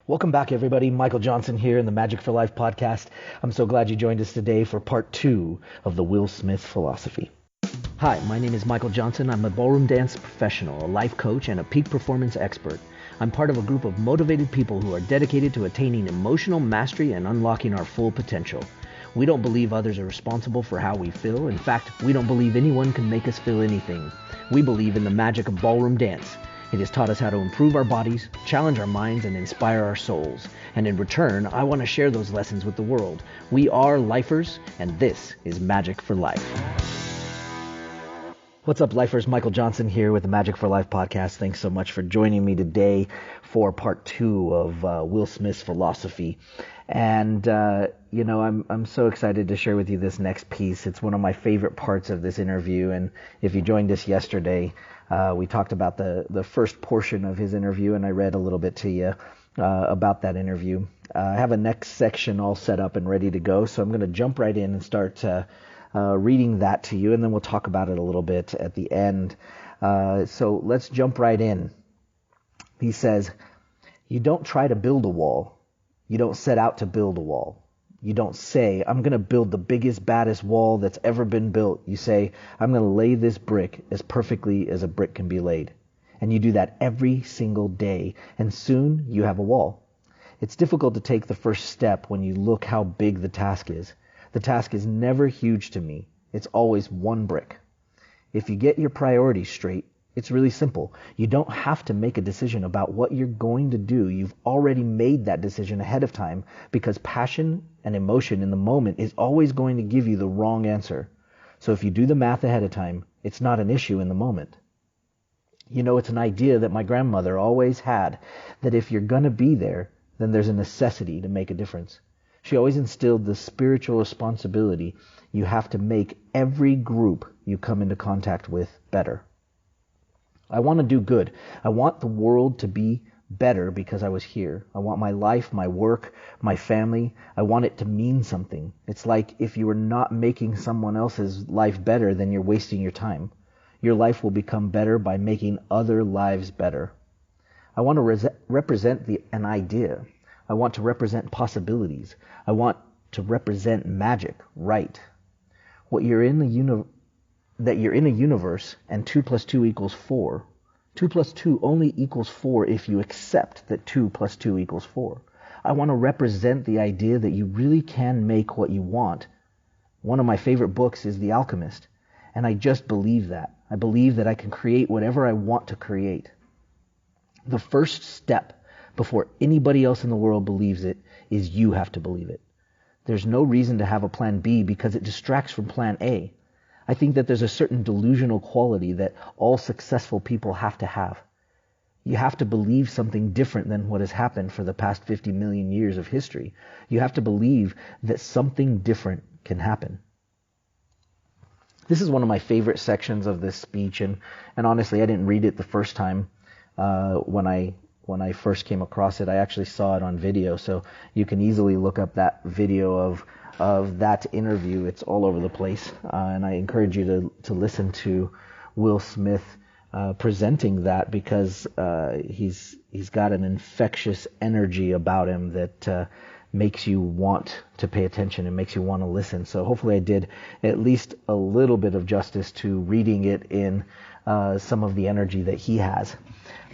Welcome back, everybody. Michael Johnson here in the Magic for Life podcast. I'm so glad you joined us today for part 2 of the Will Smith philosophy. Hi, my name is Michael Johnson. I'm a ballroom dance professional, a life coach, and a peak performance expert. I'm part of a group of motivated people who are dedicated to attaining emotional mastery and unlocking our full potential. We don't believe others are responsible for how we feel. In fact, we don't believe anyone can make us feel anything. We believe in the magic of ballroom dance. It has taught us how to improve our bodies, challenge our minds, and inspire our souls. And in return, I want to share those lessons with the world. We are lifers, and this is Magic for Life. What's up, lifers? Michael Johnson here with the Magic for Life podcast. Thanks so much for joining me today for part 2 of Will Smith's philosophy. And, I'm so excited to share with you this next piece. It's one of my favorite parts of this interview. And if you joined us yesterday, we talked about the first portion of his interview, and I read a little bit to you about that interview. I have a next section all set up and ready to go, so I'm going to jump right in and start reading that to you, and then we'll talk about it a little bit at the end. So let's jump right in. He says, "You don't try to build a wall. You don't set out to build a wall. You don't say, I'm going to build the biggest, baddest wall that's ever been built. You say, I'm going to lay this brick as perfectly as a brick can be laid. And you do that every single day, and soon you have a wall. It's difficult to take the first step when you look how big the task is. The task is never huge to me. It's always one brick. If you get your priorities straight, it's really simple. You don't have to make a decision about what you're going to do. You've already made that decision ahead of time, because passion and emotion in the moment is always going to give you the wrong answer. So if you do the math ahead of time, it's not an issue in the moment. It's an idea that my grandmother always had, that if you're going to be there, then there's a necessity to make a difference. She always instilled the spiritual responsibility you have to make every group you come into contact with better. I want to do good. I want the world to be better because I was here. I want my life, my work, my family. I want it to mean something. It's like if you are not making someone else's life better, then you're wasting your time. Your life will become better by making other lives better. I want to represent an idea. I want to represent possibilities. I want to represent magic, right? That you're in a universe and 2 + 2 = 4. 2 + 2 only equals 4 if you accept that 2 + 2 = 4. I want to represent the idea that you really can make what you want. One of my favorite books is The Alchemist, and I just believe that. I believe that I can create whatever I want to create. The first step before anybody else in the world believes it is you have to believe it. There's no reason to have a plan B because it distracts from plan A. I think that there's a certain delusional quality that all successful people have to have. You have to believe something different than what has happened for the past 50 million years of history. You have to believe that something different can happen. This is one of my favorite sections of this speech, and honestly, I didn't read it the first time when I first came across it. I actually saw it on video, so you can easily look up that video of that interview. It's all over the place, and I encourage you to listen to Will Smith presenting that, because he's got an infectious energy about him that makes you want to pay attention and makes you want to listen. So hopefully I did at least a little bit of justice to reading it in some of the energy that he has.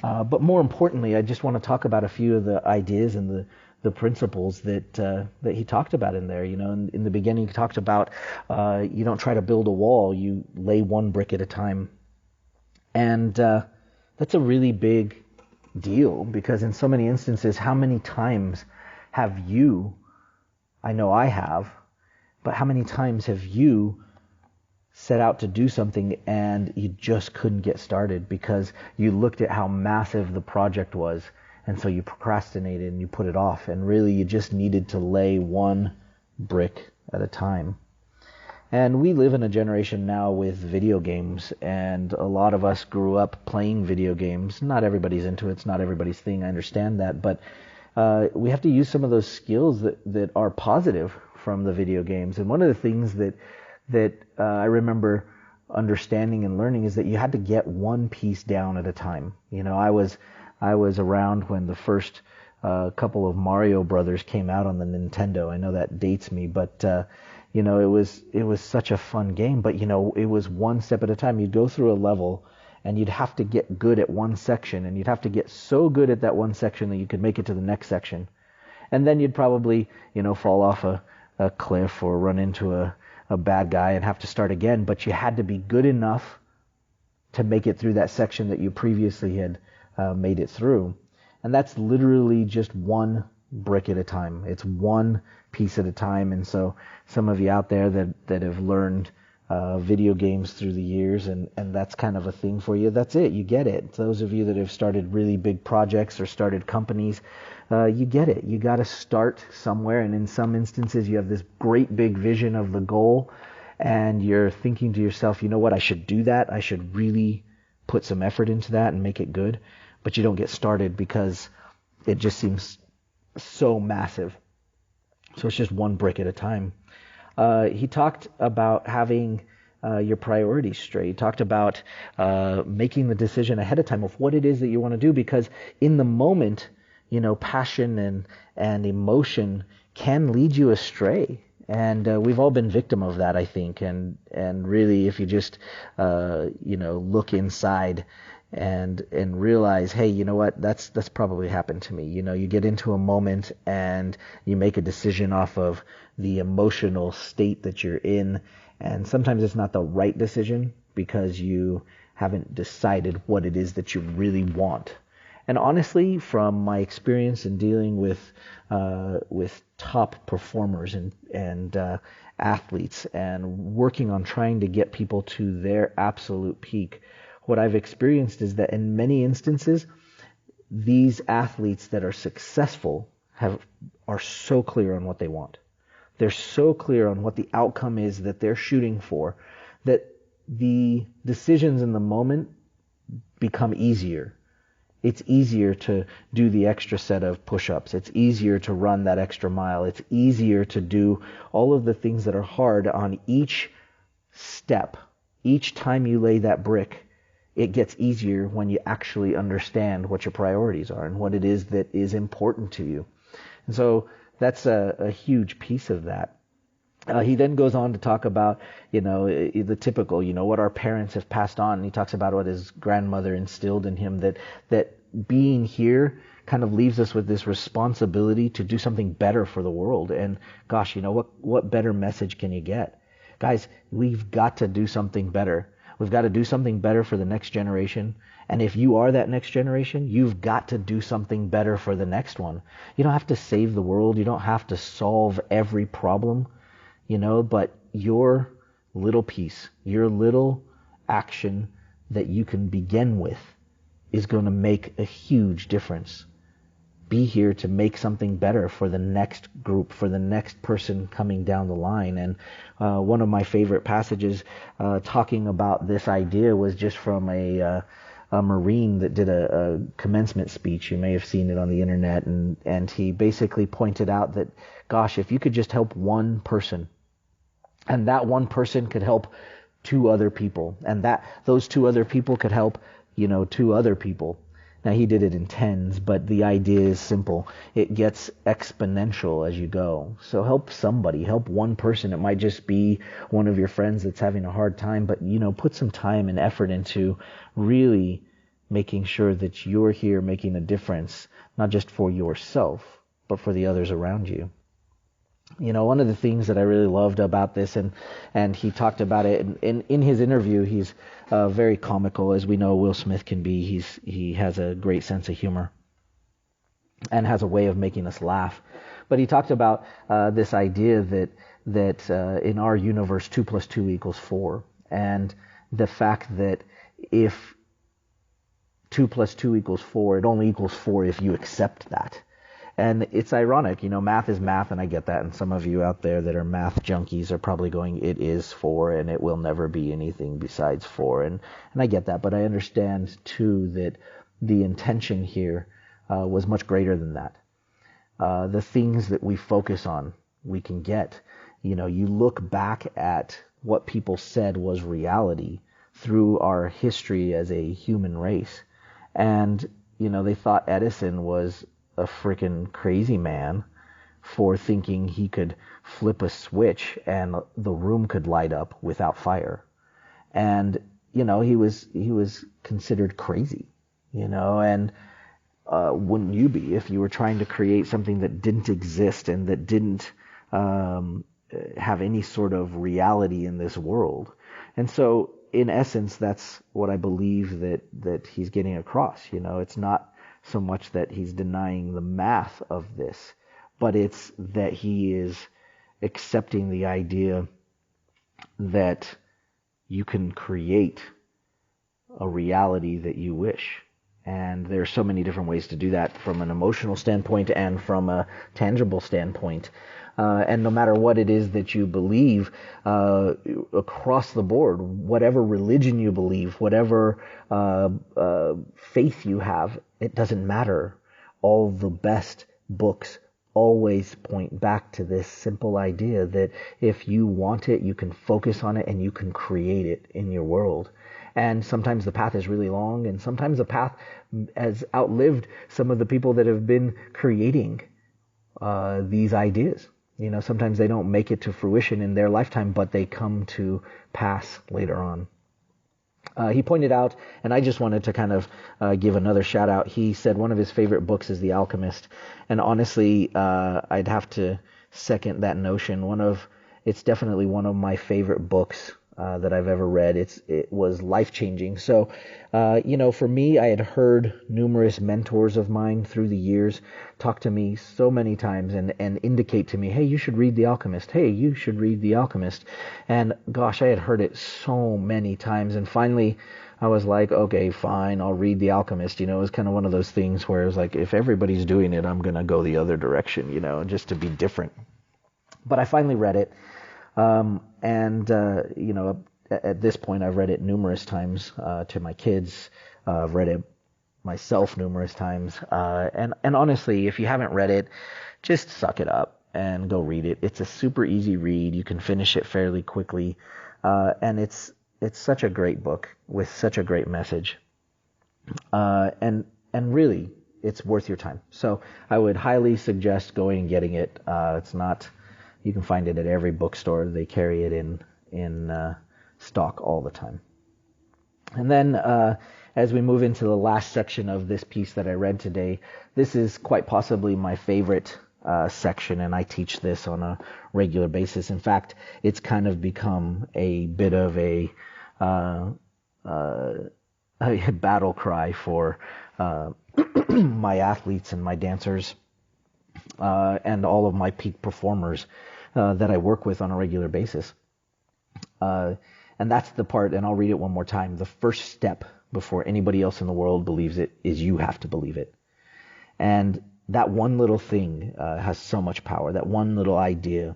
But more importantly, I just want to talk about a few of the ideas and the principles that he talked about in there. In the beginning, he talked about you don't try to build a wall, you lay one brick at a time. And that's a really big deal, because in so many instances, how many times have you, I know I have, but how many times have you set out to do something and you just couldn't get started because you looked at how massive the project was, and so you procrastinated and you put it off, and really you just needed to lay one brick at a time. And we live in a generation now with video games, and a lot of us grew up playing video games. Not everybody's into it, it's not everybody's thing, I understand that, but we have to use some of those skills that are positive from the video games. And one of the things that I remember understanding and learning is that you had to get one piece down at a time. I was around when the first a couple of Mario Brothers came out on the Nintendo. I know that dates me, but it was such a fun game. But it was one step at a time. You'd go through a level, and you'd have to get good at one section, and you'd have to get so good at that one section that you could make it to the next section. And then you'd probably, fall off a cliff or run into a bad guy and have to start again. But you had to be good enough to make it through that section that you previously had made it through. And that's literally just one brick at a time. It's one piece at a time. And so some of you out there that have learned video games through the years, and that's kind of a thing for you, that's it. You get it. Those of you that have started really big projects or started companies, you get it. You got to start somewhere, and in some instances you have this great big vision of the goal, and you're thinking to yourself, you know what, I should do that. I should really put some effort into that and make it good. But you don't get started because it just seems so massive. So it's just one brick at a time. He talked about having your priorities straight. He talked about making the decision ahead of time of what it is that you want to do, because in the moment, passion and emotion can lead you astray. And we've all been victim of that, I think. And really, if you just look inside and realize, hey, you know what, that's probably happened to me. You get into a moment and you make a decision off of the emotional state that you're in, and sometimes it's not the right decision because you haven't decided what it is that you really want. And honestly, from my experience in dealing with top performers and athletes and working on trying to get people to their absolute peak, what I've experienced is that in many instances, these athletes that are successful are so clear on what they want. They're so clear on what the outcome is that they're shooting for, that the decisions in the moment become easier. It's easier to do the extra set of push-ups. It's easier to run that extra mile. It's easier to do all of the things that are hard on each step. Each time you lay that brick, it gets easier when you actually understand what your priorities are and what it is that is important to you. And so that's a huge piece of that. He then goes on to talk about, the typical, what our parents have passed on. And he talks about what his grandmother instilled in him, that being here kind of leaves us with this responsibility to do something better for the world. And gosh, what better message can you get? Guys, we've got to do something better. We've got to do something better for the next generation. And if you are that next generation, you've got to do something better for the next one. You don't have to save the world. You don't have to solve every problem, but your little piece, your little action that you can begin with is going to make a huge difference. Be here to make something better for the next group, for the next person coming down the line. And one of my favorite passages talking about this idea was just from a Marine that did a commencement speech. You may have seen it on the internet, and he basically pointed out that, gosh, if you could just help one person, and that one person could help two other people, and that those two other people could help, two other people. Now, he did it in tens, but the idea is simple. It gets exponential as you go. So help somebody, help one person. It might just be one of your friends that's having a hard time, but, put some time and effort into really making sure that you're here making a difference, not just for yourself, but for the others around you. One of the things that I really loved about this, and he talked about it in his interview, he's very comical, as we know Will Smith can be. He has a great sense of humor and has a way of making us laugh. But he talked about this idea that in our universe, 2 + 2 = 4, and the fact that if 2 + 2 = 4, it only equals 4 if you accept that. And it's ironic, math is math, and I get that. And some of you out there that are math junkies are probably going, it is 4, and it will never be anything besides 4. And I get that, but I understand, too, that the intention here was much greater than that. The things that we focus on, we can get. You look back at what people said was reality through our history as a human race. And, they thought Edison was a freaking crazy man for thinking he could flip a switch and the room could light up without fire. And, he was considered crazy, and wouldn't you be if you were trying to create something that didn't exist and that didn't have any sort of reality in this world? And so, in essence, that's what I believe that he's getting across. It's not so much that he's denying the math of this, but it's that he is accepting the idea that you can create a reality that you wish. And there are so many different ways to do that, from an emotional standpoint and from a tangible standpoint. And no matter what it is that you believe, across the board, whatever religion you believe, whatever faith you have, it doesn't matter. All the best books always point back to this simple idea that if you want it, you can focus on it and you can create it in your world. And sometimes the path is really long, and sometimes the path has outlived some of the people that have been creating these ideas. Sometimes they don't make it to fruition in their lifetime, but they come to pass later on. He pointed out, and I just wanted to kind of give another shout out. He said one of his favorite books is The Alchemist. And honestly, I'd have to second that notion. It's definitely one of my favorite books that I've ever read. It was life-changing. So, for me, I had heard numerous mentors of mine through the years talk to me so many times and indicate to me, hey, you should read The Alchemist. Hey, you should read The Alchemist. And gosh, I had heard it so many times. And finally, I was like, okay, fine, I'll read The Alchemist. It was kind of one of those things where it was like, if everybody's doing it, I'm going to go the other direction, just to be different. But I finally read it. At this point, I've read it numerous times to my kids. I've read it myself numerous times. And honestly, if you haven't read it, just suck it up and go read it. It's a super easy read. You can finish it fairly quickly. And it's such a great book with such a great message. And really, it's worth your time. So I would highly suggest going and getting it. You can find it at every bookstore. They carry it in stock all the time. And then as we move into the last section of this piece that I read today, this is quite possibly my favorite section, and I teach this on a regular basis. In fact, it's kind of become a bit of a battle cry for my athletes and my dancers and all of my peak performers that I work with on a regular basis. And that's the part, and I'll read it one more time. The first step before anybody else in the world believes it is you have to believe it. And that one little thing has so much power, that one little idea.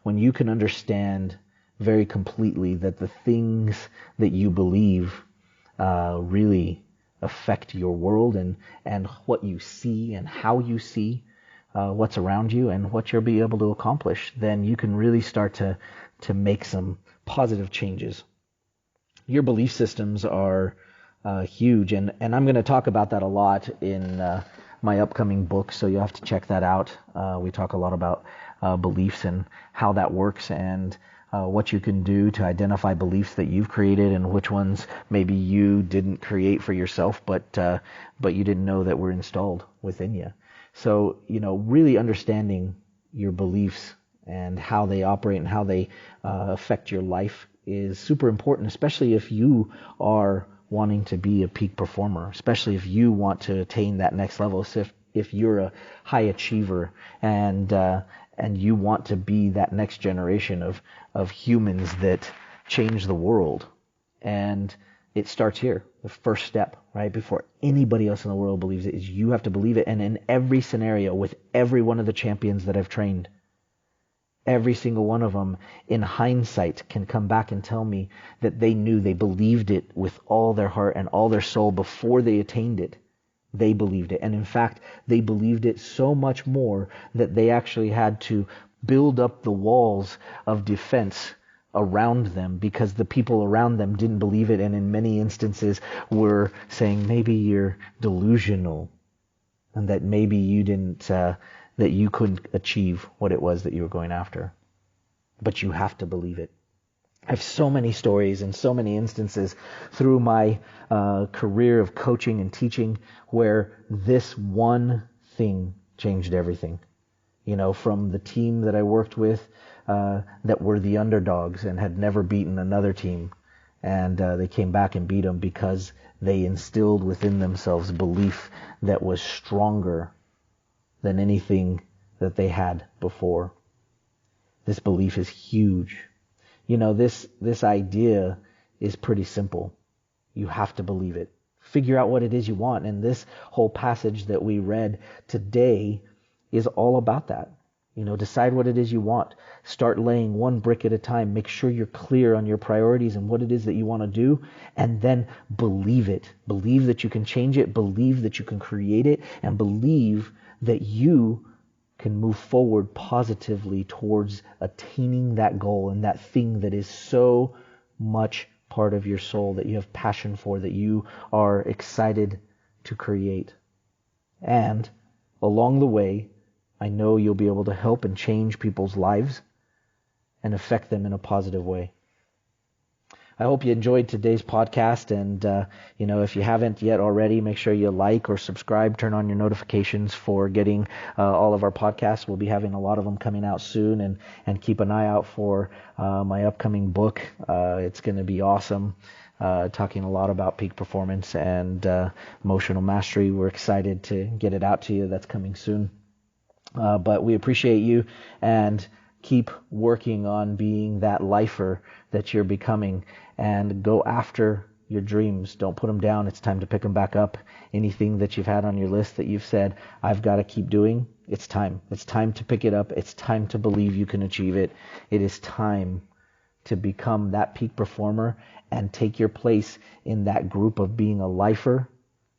When you can understand very completely that the things that you believe really affect your world and what you see and how you see what's around you and what you'll be able to accomplish, then you can really start to make some positive changes. Your belief systems are huge, and I'm going to talk about that a lot in my upcoming book, so you'll have to check that out. We talk a lot about beliefs and how that works, and what you can do to identify beliefs that you've created and which ones maybe you didn't create for yourself, but you didn't know that were installed within you. So, really understanding your beliefs and how they operate and how they affect your life is super important, especially if you are wanting to be a peak performer, especially if you want to attain that next level. So if you're a high achiever and you want to be that next generation of humans that change the world. And it starts here. The first step, right, before anybody else in the world believes it, is you have to believe it. And in every scenario, with every one of the champions that I've trained, every single one of them, in hindsight, can come back and tell me that they knew, they believed it with all their heart and all their soul before they attained it. They believed it. And in fact, they believed it so much more that they actually had to build up the walls of defense around them because the people around them didn't believe it, and in many instances were saying, maybe you're delusional. and that maybe you didn't, that you couldn't achieve what it was that you were going after. But you have to believe it. I have so many stories and so many instances through my career of coaching and teaching where this one thing changed everything. From the team that I worked with that were the underdogs and had never beaten another team. And they came back and beat them because they instilled within themselves belief that was stronger than anything that they had before. This belief is huge. This idea is pretty simple. You have to believe it. Figure out what it is you want. And this whole passage that we read today is all about that. Decide what it is you want. Start laying one brick at a time. Make sure you're clear on your priorities and what it is that you want to do. And then believe it. Believe that you can change it. Believe that you can create it. And believe that you can move forward positively towards attaining that goal and that thing that is so much part of your soul, that you have passion for, that you are excited to create. And along the way, I know you'll be able to help and change people's lives and affect them in a positive way. I hope you enjoyed today's podcast, and if you haven't yet already, make sure you like or subscribe, turn on your notifications for getting all of our podcasts. We'll be having a lot of them coming out soon, and keep an eye out for my upcoming book. It's going to be awesome, talking a lot about peak performance and emotional mastery. We're excited to get it out to you. That's coming soon. But we appreciate you, and keep working on being that lifer that you're becoming, and go after your dreams. Don't put them down. It's time to pick them back up. Anything that you've had on your list that you've said, I've got to keep doing, it's time. It's time to pick it up. It's time to believe you can achieve it. It is time to become that peak performer and take your place in that group of being a lifer,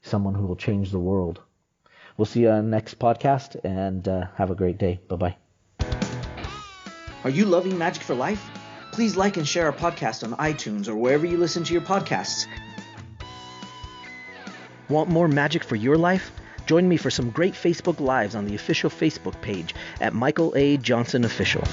someone who will change the world. We'll see you on the next podcast, and have a great day. Bye-bye. Are you loving Majic for Life? Please like and share our podcast on iTunes or wherever you listen to your podcasts. Want more magic for your life? Join me for some great Facebook Lives on the official Facebook page at Michael A. Johnson Official.